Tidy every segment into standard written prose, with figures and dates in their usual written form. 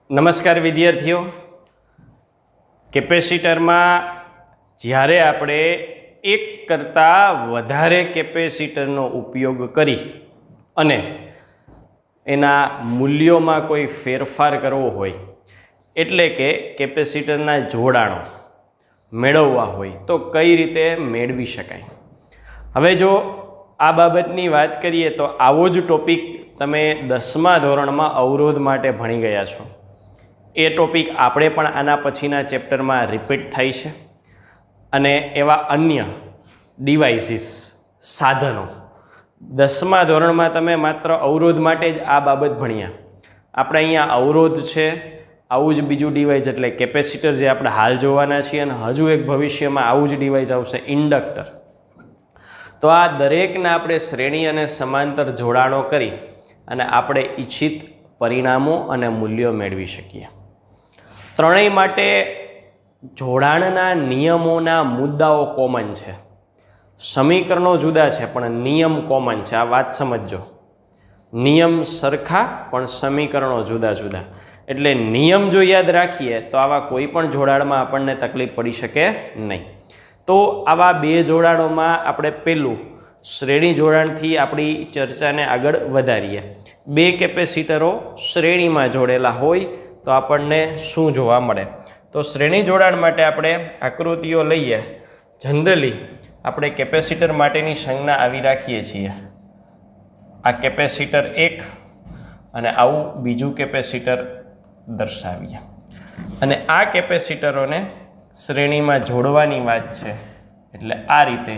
નમસ્કાર વિદ્યાર્થીઓ, કેપેસિટરમાં જ્યારે આપણે એક કરતાં વધારે કેપેસિટરનો ઉપયોગ કરી અને એના મૂલ્યોમાં કોઈ ફેરફાર કરવો હોય, એટલે કે કેપેસિટરના જોડાણો મેળવવા હોય તો કઈ રીતે મેળવી શકાય. હવે જો આ બાબતની વાત કરીએ તો આવો જ ટોપિક તમે 10મા ધોરણમાં અવરોધ માટે ભણી ગયા છો. એ ટોપિક આપણે પણ આના પછીના ચેપ્ટરમાં રિપીટ થાય છે અને એવા અન્ય ડિવાઇસીસ સાધનો 10મા ધોરણમાં તમે માત્ર અવરોધ માટે જ આ બાબત ભણ્યા. આપણે અહીંયા અવરોધ છે, આવું જ બીજું ડિવાઇસ એટલે કેપેસિટર જે આપણે હાલ જોવાના છીએ, અને હજુ એક ભવિષ્યમાં આવું જ ડિવાઇસ આવશે ઇન્ડક્ટર. તો આ દરેકના આપણે શ્રેણી અને સમાંતર જોડાણો કરી અને આપણે ઈચ્છિત પરિણામો અને મૂલ્યો મેળવી શકીએ. ત્રણેય માટે જોડાણના નિયમોના મુદ્દાઓ કોમન છે. સમીકરણો જુદા છે પણ નિયમ કોમન છે. આ વાત સમજજો. નિયમ સરખા પણ સમીકરણો જુદા જુદા. એટલે નિયમ જો યાદ રાખીએ તો આવા કોઈ પણ જોડાણમાં આપણને તકલીફ પડી શકે નહીં. તો આવા બે જોડાણોમાં આપણે પહેલું શ્રેણી જોડાણથી આપણી ચર્ચાને આગળ વધારીએ. બે કેપેસિટરો શ્રેણીમાં જોડેલા હોય તો આપણને શું જોવા મળે? તો શ્રેણી જોડાણ માટે આપણે આકૃતિઓ લઈએ. જનરલી આપણે કેપેસિટર માટેની સંજ્ઞા આવી રાખીએ છીએ. આ કેપેસિટર 1 અને આવું બીજું કેપેસિટર દર્શાવીએ. અને આ કેપેસિટરોને શ્રેણીમાં જોડવાની વાત છે, એટલે આ રીતે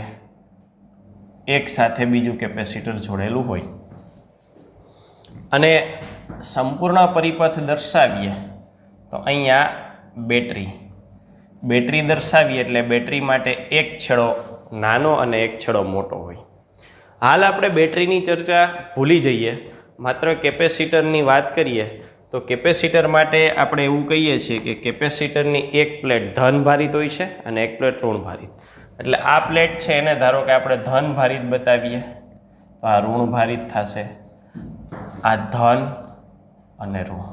એક સાથે બીજું કેપેસિટર જોડેલું હોય. અને સંપૂર્ણ પરિપથ દર્શાવીએ તો અહીંયા બેટરી દર્શાવીએ એટલે બેટરી માટે એક છેડો નાનો અને એક છેડો મોટો હોય. હાલ આપણે બેટરીની ચર્ચા ભૂલી જઈએ, માત્ર કેપેસિટરની વાત કરીએ. તો કેપેસિટર માટે આપણે એવું કહીએ છીએ કે કેપેસિટરની એક પ્લેટ ધન ભારિત હોય છે અને એક પ્લેટ ઋણ ભારિત. એટલે આ પ્લેટ છે એને ધારો કે આપણે ધન ભારિત બતાવીએ તો આ ઋણ ભારિત થશે. આ ધન અને ઋણ.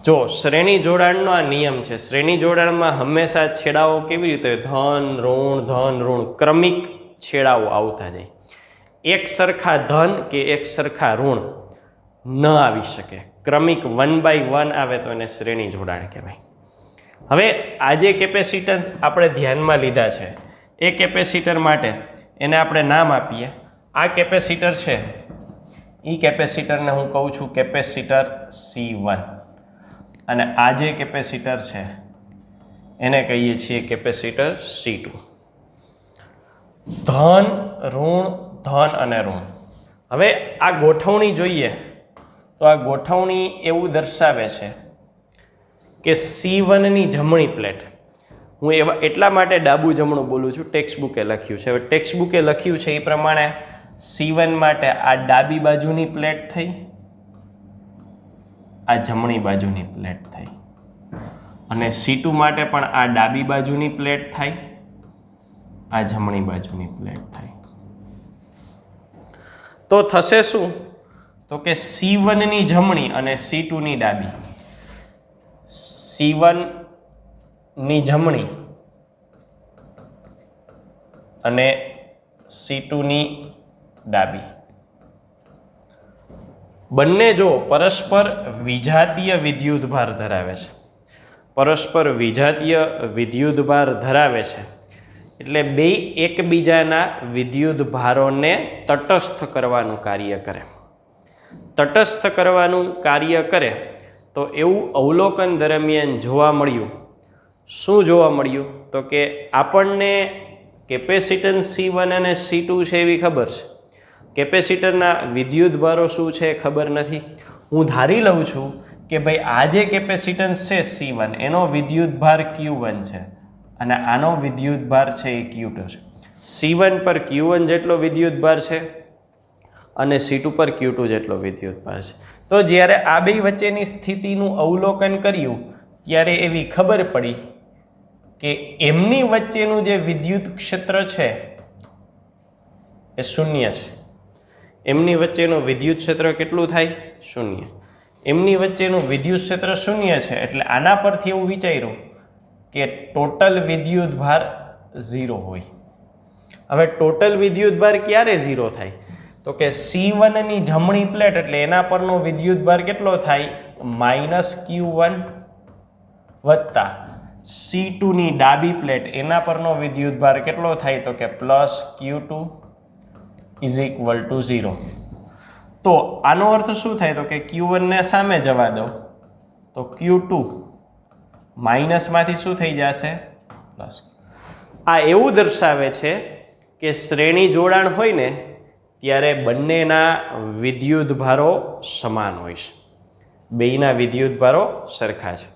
જો શ્રેણી જોડાણનો આ નિયમ છે. શ્રેણી જોડાણમાં હંમેશા છેડાઓ કેવી રીતે ધન ઋણ ક્રમિક છેડાઓ આવતા જાય. એક સરખા ધન કે એક સરખા ઋણ ન આવી શકે. ક્રમિક 1/1 આવે તો એને શ્રેણી જોડાણ કહેવાય. હવે આ જે કેપેસિટર આપણે ધ્યાનમાં લીધા છે એ કેપેસિટર માટે એને આપણે નામ આપીએ. આ કેપેસિટર છે એ કેપેસિટરને હું કહું છું કેપેસિટર C1, અને આ જે કેપેસિટર છે એને કહીએ છીએ કેપેસિટર C2. ધન અને ઋણ. હવે આ ગોઠવણી જોઈએ તો આ ગોઠવણી એવું દર્શાવે છે કે C1ની જમણી પ્લેટ, હું એટલા માટે ડાબું જમણું બોલું છું, ટેક્સ્ટ બુકે લખ્યું છે. હવે ટેક્સ્ટ બુકે લખ્યું છે એ પ્રમાણે C1 માટે આ ડાબી બાજુની પ્લેટ થઈ, આ જમણી બાજુની પ્લેટ થઈ, અને C2 માટે પણ આ ડાબી બાજુની પ્લેટ થાય, આ જમણી બાજુની પ્લેટ થાય. તો થશે શું? તો કે C1ની જમણી અને C2ની ડાબી. C1ની જમણી અને C2ની ડાબી બંને જો પરસ્પર વિજાતીય વિદ્યુતભાર ધરાવે છે. પરસ્પર વિજાતીય વિદ્યુતભાર ધરાવે છે એટલે બે એકબીજાના વિદ્યુતભારોને તટસ્થ કરવાનું કાર્ય કરે. તટસ્થ કરવાનું કાર્ય કરે તો એવું અવલોકન દરમિયાન જોવા મળ્યું. શું જોવા મળ્યું? તો કે આપણને કેપેસિટન્સ C1 અને C2 છે એવી ખબર છે. કેપેસિટરના વિદ્યુતભારો શું છે એ ખબર નથી. હું ધારી લઉં છું કે ભાઈ આ જે કેપેસિટન્સ છે C1 એનો વિદ્યુતભાર Q1 છે અને આનો વિદ્યુતભાર છે એ Q2 છે. C1 પર Q1 જેટલો વિદ્યુતભાર છે અને C2 પર Q2 જેટલો વિદ્યુતભાર છે. તો જ્યારે આ બે વચ્ચેની સ્થિતિનું અવલોકન કર્યું ત્યારે એવી ખબર પડી કે એમની વચ્ચેનું જે વિદ્યુત ક્ષેત્ર છે એ શૂન્ય છે. એમની વચ્ચેનું વિદ્યુત ક્ષેત્ર કેટલું થાય? શૂન્ય. એમની વચ્ચેનું વિદ્યુત ક્ષેત્ર શૂન્ય છે, એટલે આના પરથી એવું વિચાર્યું કે ટોટલ વિદ્યુત ભાર 0 હોય. હવે ટોટલ વિદ્યુત ભાર ક્યારે 0 થાય? તો કે C1 ની જમણી પ્લેટ એટલે એના પરનો વિદ્યુત ભાર કેટલો થાય? -Q1 વત્તા C2 ની ડાબી પ્લેટ એના પરનો વિદ્યુત ભાર કેટલો થાય? તો કે +Q2 = 0. તો આનો અર્થ શું થાય? તો કે Q1 ને સામે જવા દો તો Q2 માઇનસમાંથી શું થઈ જશે? પ્લસ. આ એવું દર્શાવે છે કે શ્રેણી જોડાણ હોય ને ત્યારે બંનેના વિદ્યુત ભારો સમાન હોય છે, બેયના વિદ્યુત ભારો સરખા છે.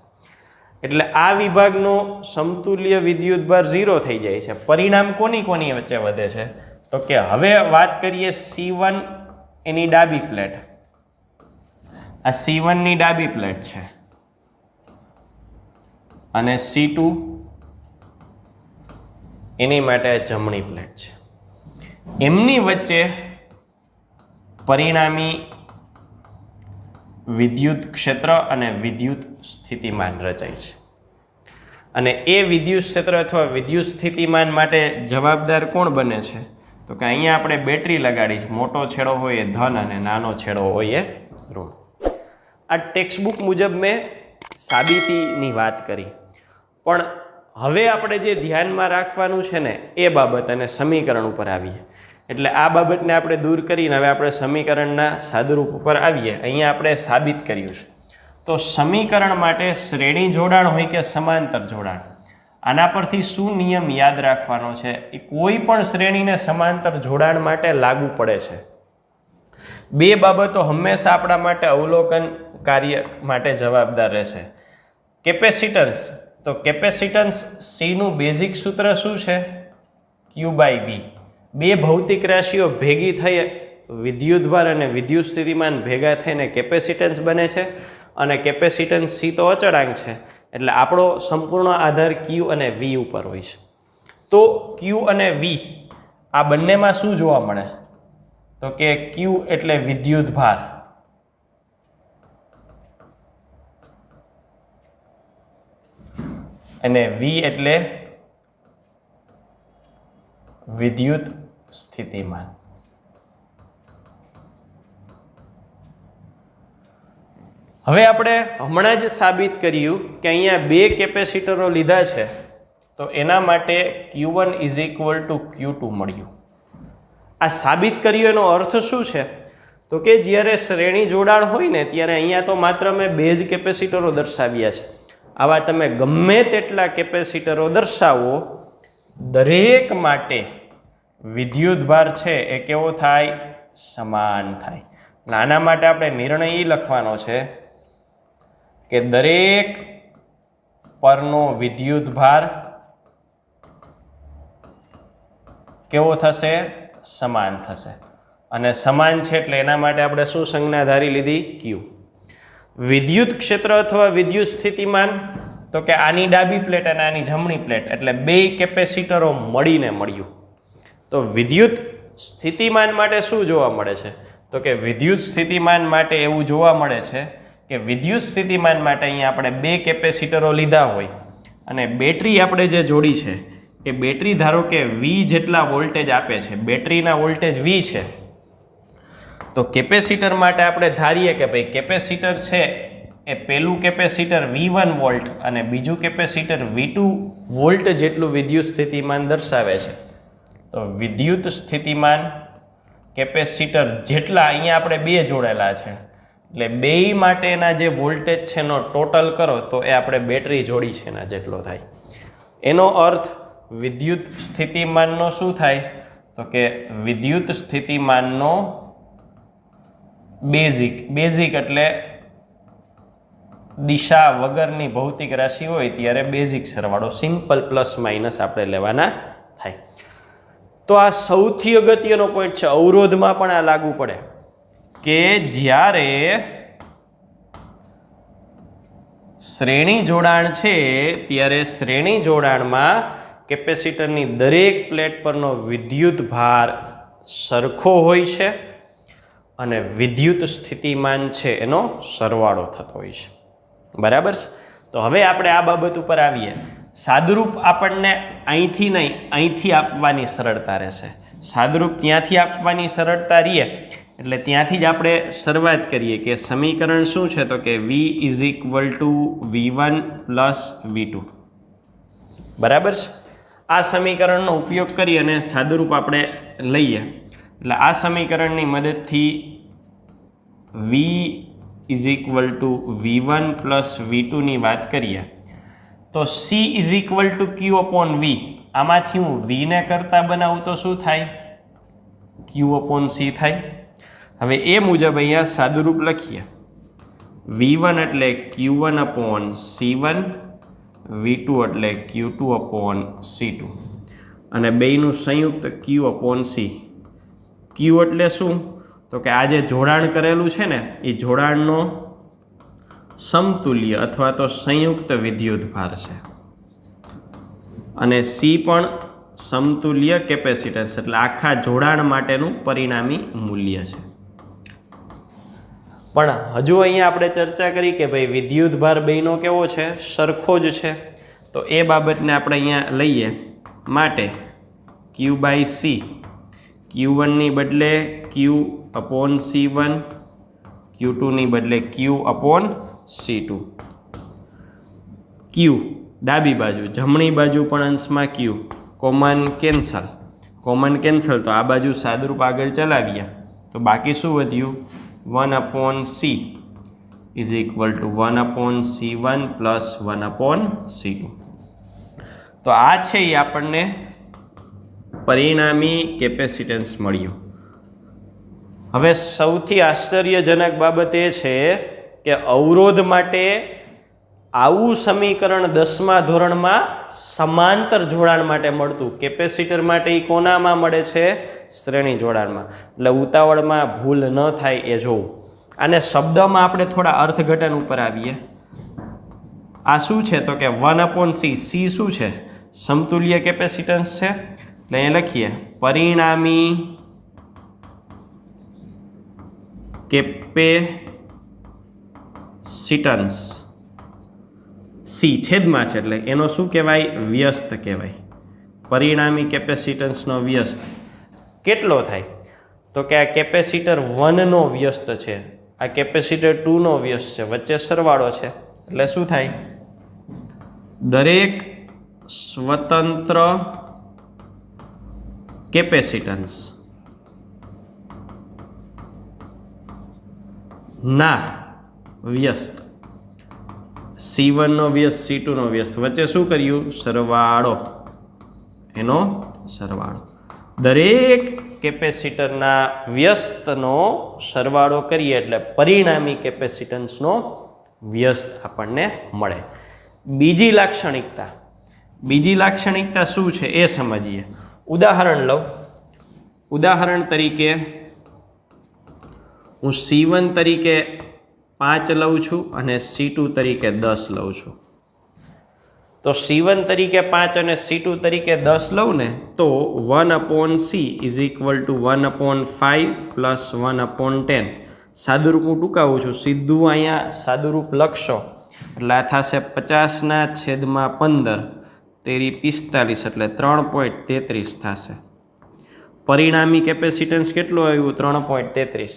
એટલે આ વિભાગનો સમતુલ્ય વિદ્યુત ભાર 0 થઈ જાય છે. પરિણામ કોની વચ્ચે વધે છે? તો કે હવે વાત કરીએ C1 એની ડાબી પ્લેટ. આ C1 ની ડાબી પ્લેટ છે અને C2 એની માટે જમણી પ્લેટ છે. એમની વચ્ચે પરિણામી વિદ્યુત ક્ષેત્ર અને વિદ્યુત સ્થિતિમાન રચાય છે. અને એ વિદ્યુત ક્ષેત્ર અથવા વિદ્યુત સ્થિતિમાન માટે જવાબદાર કોણ બને છે? તો કે અહીંયા આપણે બેટરી લગાડી છે. મોટો છેડો હોય એ ધન અને નાનો છેડો હોય એ ઋણ. આ ટેક્સ્ટબુક મુજબ મેં સાબિતીની વાત કરી, પણ હવે આપણે જે ધ્યાનમાં રાખવાનું છે ને એ બાબત અને સમીકરણ ઉપર આવીએ. એટલે આ બાબતને આપણે દૂર કરીને હવે આપણે સમીકરણના સાદુરૂપ ઉપર આવીએ. અહીંયા આપણે સાબિત કર્યું છે. તો સમીકરણ માટે શ્રેણી જોડાણ હોય કે સમાંતર જોડાણ, આના પરથી શું નિયમ યાદ રાખવાનો છે? એ કોઈ પણ શ્રેણીને સમાંતર જોડાણ માટે લાગુ પડે છે. બે બાબતો હંમેશા આપણા માટે અવલોકન કાર્ય માટે જવાબદાર રહેશે. કેપેસિટન્સ, તો કેપેસિટન્સ C નું બેઝિક સૂત્ર શું છે? Q/V. બે ભૌતિક રાશિઓ ભેગી થઈ વિદ્યુતભાર અને વિદ્યુત સ્થિતિમાન ભેગા થઈને કેપેસિટન્સ બને છે, અને કેપેસિટન્સ C તો અચળાંક છે, એટલે આપણો સંપૂર્ણ આધાર Q અને V ઉપર હોય છે. તો Q અને V આ બંનેમાં શું જોવા મળે? તો કે Q એટલે વિદ્યુત ભાર અને V એટલે વિદ્યુત સ્થિતિમાન. હવે આપણે હમણાં જ સાબિત કર્યું કે અહીંયા બે કેપેસિટરો લીધા છે, તો એના માટે Q1 = Q2 મળ્યું. આ સાબિત કર્યું એનો અર્થ શું છે? તો કે જ્યારે શ્રેણી જોડાણ હોય ને ત્યારે અહીંયા તો માત્ર મેં બે જ કેપેસિટરો દર્શાવ્યા છે. આવા તમે ગમે તેટલા કેપેસિટરો દર્શાવો, દરેક માટે વિદ્યુત ભાર છે એ કેવો થાય? સમાન થાય. આના માટે આપણે નિર્ણય એ લખવાનો છે કે દરેક પરનો વિદ્યુત ભાર કેવો થશે? સમાન થશે. અને સમાન છે એટલે એના માટે આપણે શું સંજ્ઞા ધારી લીધી? Q. વિદ્યુત ક્ષેત્ર અથવા વિદ્યુત સ્થિતિમાન, તો કે આની ડાબી પ્લેટ અને આની જમણી પ્લેટ એટલે બે કેપેસિટરો મળીને મળ્યું. તો વિદ્યુત સ્થિતિમાન માટે શું જોવા મળે છે? તો કે વિદ્યુત સ્થિતિમાન માટે એવું જોવા મળે છે કે વિદ્યુત સ્થિતિમાન માટે અહીંયા આપણે બે કેપેસિટરો લીધા હોય અને બેટરી આપણે જે જોડી છે એ બેટરી ધારો કે V જેટલા વોલ્ટેજ આપે છે, બેટરીના વોલ્ટેજ V છે, તો કેપેસિટર માટે આપણે ધારીએ કે ભાઈ કેપેસિટર છે એ પહેલું કેપેસિટર V1 વોલ્ટ અને બીજું કેપેસિટર V2 વોલ્ટ જેટલું વિદ્યુત સ્થિતિમાન દર્શાવે છે. તો વિદ્યુત સ્થિતિમાન કેપેસિટર જેટલા અહીંયા આપણે બે જોડેલા છે, એટલે બેય માટેના જે વોલ્ટેજ છે એનો ટોટલ કરો તો એ આપણે બેટરી જોડી છે એના જેટલો થાય. એનો અર્થ વિદ્યુત સ્થિતિમાનનો શું થાય? તો કે વિદ્યુત સ્થિતિમાનનો બેઝિક એટલે દિશા વગરની ભૌતિક રાશિ હોય ત્યારે બેઝિક સરવાળો, સિમ્પલ પ્લસ માઇનસ આપણે લેવાના થાય. તો આ સૌથી અગત્યનો પોઈન્ટ છે. અવરોધમાં પણ આ લાગુ પડે કે જ્યારે શ્રેણી જોડાણ છે ત્યારે શ્રેણી જોડાણમાં કેપેસિટરની દરેક પ્લેટ પરનો વિદ્યુત ભાર સરખો હોય છે અને વિદ્યુત સ્થિતિમાન છે એનો સરવાળો થતો હોય છે. બરાબર છે. તો હવે આપણે આ બાબત ઉપર આવીએ. સાદુરૂપ આપણને અહીંથી નહીં અહીંથી આપવાની સરળતા રહેશે. સાદુરૂપ ત્યાંથી આપવાની સરળતા રહીએ એટલે ત્યાંથી જ આપણે શરૂઆત કરીએ કે સમીકરણ શું છે તો કે v is equal to v1 plus v2. બરાબર છે. આ સમીકરણનો ઉપયોગ કરી અને સાદુરૂપ આપણે લઈએ એટલે આ સમીકરણની મદદથી v is equal to v1 plus v2ની વાત કરીએ તો c is equal to q upon v. આમાંથી હું v ને કરતા બનાવું તો શું થાય? q અપોન c થાય. હવે એ મુજબ અહીંયા સાદુરૂપ લખીએ. v1 એટલે q1 અપોન c1, v2 એટલે q2 અપોન c2 અને બેયનું સંયુક્ત q અપોન c. q એટલે શું? તો કે આ જે જોડાણ કરેલું છે ને એ જોડાણનો સમતુલ્ય અથવા તો સંયુક્ત વિદ્યુતભાર છે અને c પણ સમતુલ્ય કેપેસિટન્સ એટલે આખા જોડાણ માટેનું પરિણામી મૂલ્ય છે. પણ હજુ અહીંયા આપણે ચર્ચા કરી કે ભાઈ વિદ્યુતભાર બેયનો કેવો છે? સરખો જ છે. તો એ બાબતને આપણે અહીંયા લઈએ માટે q બાય c, q1ની બદલે q અપોન c1, q2ની બદલે q અપોન c2. q ડાબી બાજુ, જમણી બાજુ પણ અંશમાં q, કોમન કેન્સલ તો આ બાજુ સાદુરૂપ આગળ ચલાવીએ તો બાકી શું વધ્યું? 1 upon c is equal two 1 upon c1 plus 1 upon c2. તો આ છે એ આપણને પરિણામી કેપેસિટન્સ મળ્યું. હવે સૌથી આશ્ચર્યજનક બાબત એ છે કે અવરોધ માટે આવું સમીકરણ 10મા ધોરણમાં સમાંતર જોડાણ માટે મળતું. કેપેસિટર માટે એ કોનામાં મળે છે? શ્રેણી જોડાણમાં. એટલે ઉતાવળમાં ભૂલ ન થાય એ જોવું. અને શબ્દમાં આપણે થોડા અર્થઘટન ઉપર આવીએ. આ શું છે તો કે 1 અપોન c. c શું છે? સમતુલ્ય કેપેસિટન્સ છે. એટલે અહીંયા લખીએ પરિણામી કેપેસિટન્સ c છેદમાં છે એટલે એનો શું કહેવાય? વ્યસ્ત કહેવાય. પરિણામી કેપેસિટન્સનો વ્યસ્ત કેટલો થાય? તો કે આ કેપેસિટર 1નો વ્યસ્ત છે, આ કેપેસિટર 2નો વ્યસ્ત છે, વચ્ચે સરવાળો છે એટલે શું થાય? દરેક સ્વતંત્ર કેપેસિટન્સ ના વ્યસ્ત, c1નો વ્યસ્ત, c2નો વ્યસ્ત, વચ્ચે શું કર્યું? સરવાળો, એનો સરવાળો. દરેક કેપેસિટરના વ્યસ્તનો સરવાળો કરીએ એટલે પરિણામી કેપેસિટન્સનો વ્યસ્ત આપણને મળે. બીજી લાક્ષણિકતા શું છે એ સમજીએ. ઉદાહરણ લઉં. ઉદાહરણ તરીકે હું c1 તરીકે 5 લઉં છું અને c2 તરીકે 10 લઉં છું. તો c1 તરીકે 5 અને c2 તરીકે 10 લઉં ને તો 1 upon c is equal two 1 upon 5 plus 1 upon 10. સાદુરૂપ હું ટૂંકાવું છું, સીધું અહીંયા સાદુરૂપ લખશો એટલે આ થશે 50/15 તેરી 45 એટલે 3.33 થશે. પરિણામી કેપેસિટન્સ કેટલું આવ્યું? 3.33.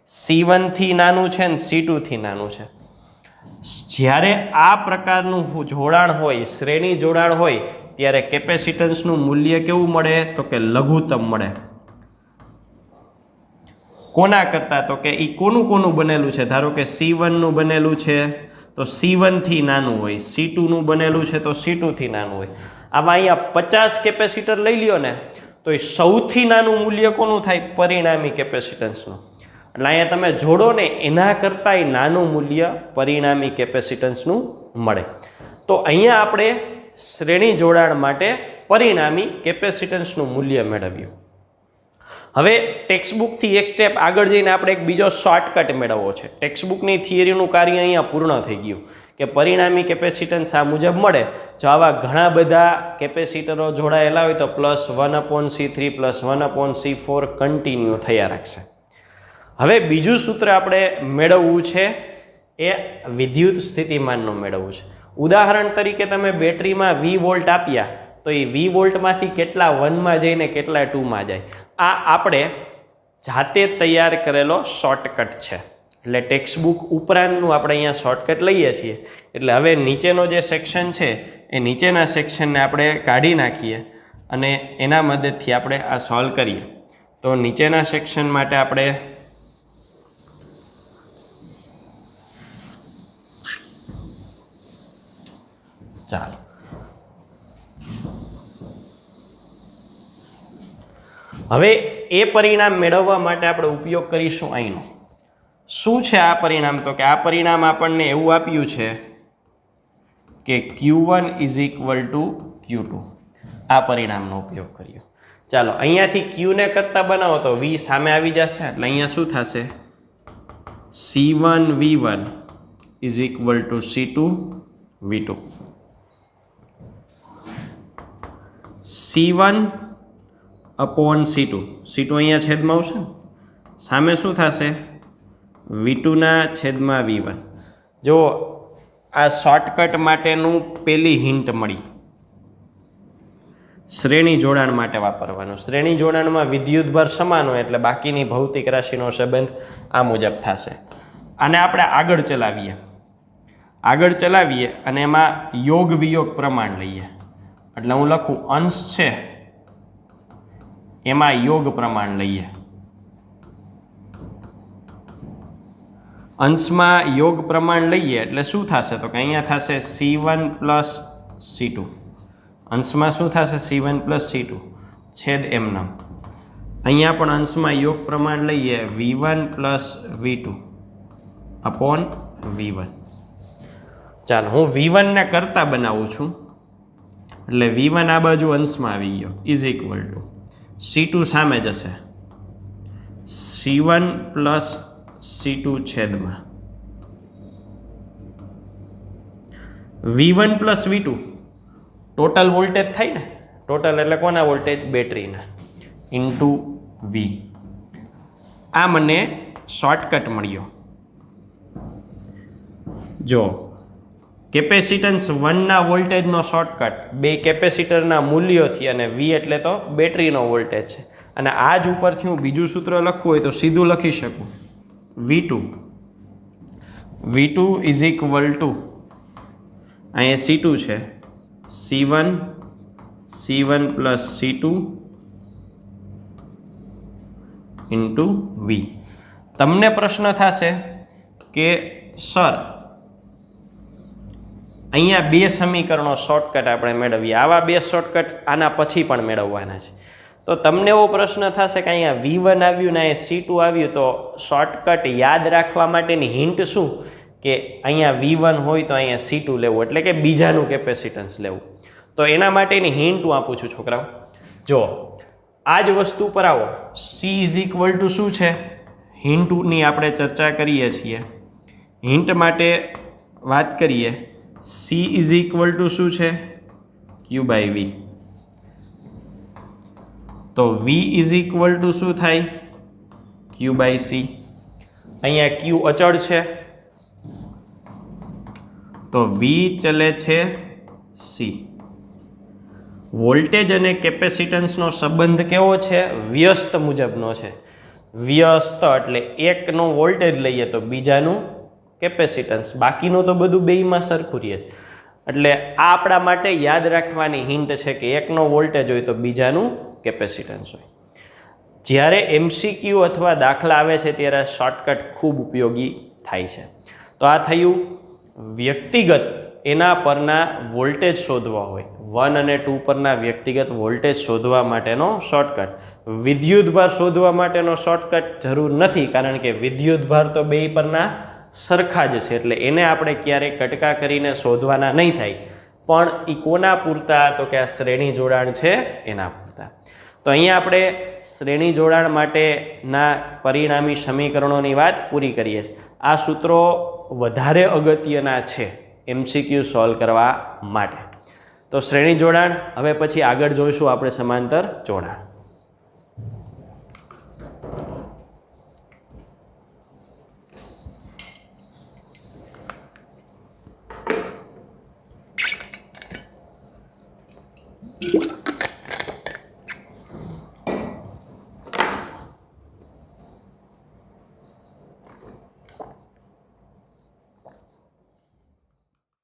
c1 થી નાનું છે ને c2 થી નાનું છે. જ્યારે આ પ્રકારનું જોડાણ હોય, શ્રેણી જોડાણ હોય, ત્યારે કેપેસિટન્સનું મૂલ્ય કેવું મળે? તો કે લઘુત્તમ મળે. કોના કરતાં? તો કે એ કોનું બનેલું છે? ધારો કે c1નું બનેલું છે તો c1 થી નાનું હોય, c2નું બનેલું છે તો c2 થી નાનું હોય. આમાં અહીંયા 50 કેપેસિટર લઈ લ્યો ને તો એ સૌથી નાનું મૂલ્ય કોનું થાય? પરિણામી કેપેસિટન્સનું. એટલે અહીંયા તમે જોડો ને એના કરતાંય નાનું મૂલ્ય પરિણામી કેપેસિટન્સનું મળે. તો અહીંયા આપણે શ્રેણી જોડાણ માટે પરિણામી કેપેસિટન્સનું મૂલ્ય મેળવ્યું. હવે ટેક્સ્ટબુકથી એક સ્ટેપ આગળ જઈને આપણે એક બીજો શોર્ટકટ મેળવવો છે. ટેક્સ્ટબુકની થિયરીનું કાર્ય અહીંયા પૂર્ણ થઈ ગયું કે પરિણામી કેપેસિટન્સ આ મુજબ મળે. જો આવા ઘણા બધા કેપેસિટરો જોડાયેલા હોય તો +1/c3 +1/c4 કન્ટિન્યુ થયા રાખશે. હવે બીજું સૂત્ર આપણે મેળવવું છે એ વિદ્યુત સ્થિતિમાનનું મેળવવું છે. ઉદાહરણ તરીકે તમે બેટરીમાં V વોલ્ટ આપ્યા તો એ V વોલ્ટમાંથી કેટલા 1માં જઈને કેટલા 2માં જાય. આ આપણે જાતે તૈયાર કરેલો શોર્ટકટ છે. એટલે ટેક્સ્ટ બુક ઉપરાંતનું આપણે અહીંયા શોર્ટકટ લઈએ છીએ. એટલે હવે નીચેનો જે સેક્શન છે એ નીચેના સેક્શનને આપણે કાઢી નાખીએ અને એના મદદથી આપણે આ સોલ્વ કરીએ. તો નીચેના સેક્શન માટે આપણે ચાલો હવે એ પરિણામ મેળવવા માટે આપણે ઉપયોગ કરીશું અહીંનો. શું છે આ પરિણામ? તો કે આ પરિણામ આપણને એવું આપ્યું છે કે Q1 = Q2. આ પરિણામનો ઉપયોગ કર્યો. ચાલો અહીંયાથી Q ને કરતા બનાવો તો V સામે આવી જશે. એટલે અહીંયા શું થશે? C1V1 = C2V2. C1/C2. C2 અહીંયા છેદમાં આવશે. સામે શું થશે? V2/V1. જો આ શોર્ટકટ માટેનું પેલી હિન્ટ મળી. શ્રેણી જોડાણ માટે વાપરવાનું. શ્રેણી જોડાણમાં વિદ્યુતભાર સમાન હોય એટલે બાકીની ભૌતિક રાશિનો સંબંધ આ મુજબ થશે. આને આપણે આગળ ચલાવીએ અને એમાં યોગ વિયોગ પ્રમાણ લઈએ. એટલે હું લખું અંશ છે એમાં યોગ પ્રમાણ લઈએ. અંશમાં યોગ પ્રમાણ લઈએ એટલે શું થશે? તો કે અહીંયા થશે C1 + C2. અંશમાં શું થશે? C1 + C2 છેદ એમનામ. અહીંયા પણ અંશમાં યોગ પ્રમાણ લઈએ V1 + V2/V1. ચાલો હું V1 ને કરતા બનાવું છું. એટલે V1 આ બાજુ અંશમાં આવી ગયો = C2 સામે જશે C1 + C2 છેદમાં V1 + V2 ટોટલ વોલ્ટેજ થાય ને. ટોટલ એટલે કોના વોલ્ટેજ? બેટરીના ઇન્ટુ V. આ મને શોર્ટકટ મળ્યો. જો કેપેસિટન્સ 1ના વોલ્ટેજનો શોર્ટકટ બે કેપેસિટરના મૂલ્યોથી અને V એટલે તો બેટરીનો વોલ્ટેજ છે. અને આ જ ઉપરથી હું બીજું સૂત્ર લખવું હોય તો સીધું લખી શકું V2 = અહીંયા C2 છે C1 + C2 × V. તમને પ્રશ્ન થશે કે સર અહીંયા બે સમીકરણો શોર્ટકટ આપણે મેળવીએ. આવા બે શોર્ટકટ આના પછી પણ મેળવવાના છે. તો તમને એવો પ્રશ્ન થશે કે અહીંયા V1 આવ્યું ને અહીંયા C2 આવ્યું તો શોર્ટકટ યાદ રાખવા માટેની હિન્ટ શું? કે અહીંયા V1 હોય તો અહીંયા C2 લેવું એટલે કે બીજાનું કેપેસિટન્સ લેવું. તો એના માટેની હિન્ટ હું આપું છું છોકરાઓ. જો આ જ વસ્તુ પર આવો. C = શું છે? હિન્ટની આપણે ચર્ચા કરીએ છીએ. હિન્ટ માટે વાત કરીએ. C = શું છે? Q/V. તો V = શું થાય? Q/C. અહીંયા Q અચળ છે તો V ચલે છે C. વોલ્ટેજ અને કેપેસિટન્સનો સંબંધ કેવો છે? વ્યસ્ત મુજબનો છે. વ્યસ્ત એટલે એકનો વોલ્ટેજ લઈએ તો બીજાનું કેપેસિટન્સ. બાકીનું તો બધું બેયમાં સરખું રહે છે. એટલે આ આપણા માટે યાદ રાખવાની હિન્ટ છે કે એકનો વોલ્ટેજ હોય તો બીજાનું કેપેસિટન્સ હોય. જ્યારે MCQ અથવા દાખલા આવે છે ત્યારે શોર્ટકટ ખૂબ ઉપયોગી થાય છે. તો આ થયું વ્યક્તિગત એના પરના વોલ્ટેજ શોધવા હોય 1 અને 2 પરના વ્યક્તિગત વોલ્ટેજ શોધવા માટેનો શોર્ટકટ. વિદ્યુતભાર શોધવા માટેનો શોર્ટકટ જરૂર નથી કારણ કે વિદ્યુતભાર તો બે પરના સરખા જ છે. એટલે એને આપણે ક્યારેય કટકા કરીને શોધવાના નહીં થાય. પણ એ કોના પૂરતા? તો કે આ શ્રેણી જોડાણ છે એના પૂરતા. તો અહીંયા આપણે શ્રેણી જોડાણ માટેના પરિણામી સમીકરણોની વાત પૂરી કરીએ છીએ. આ સૂત્રો વધારે અગત્યના છે MCQ સોલ્વ કરવા માટે. તો શ્રેણી જોડાણ હવે પછી આગળ જોઈશું આપણે સમાંતર જોડાણ.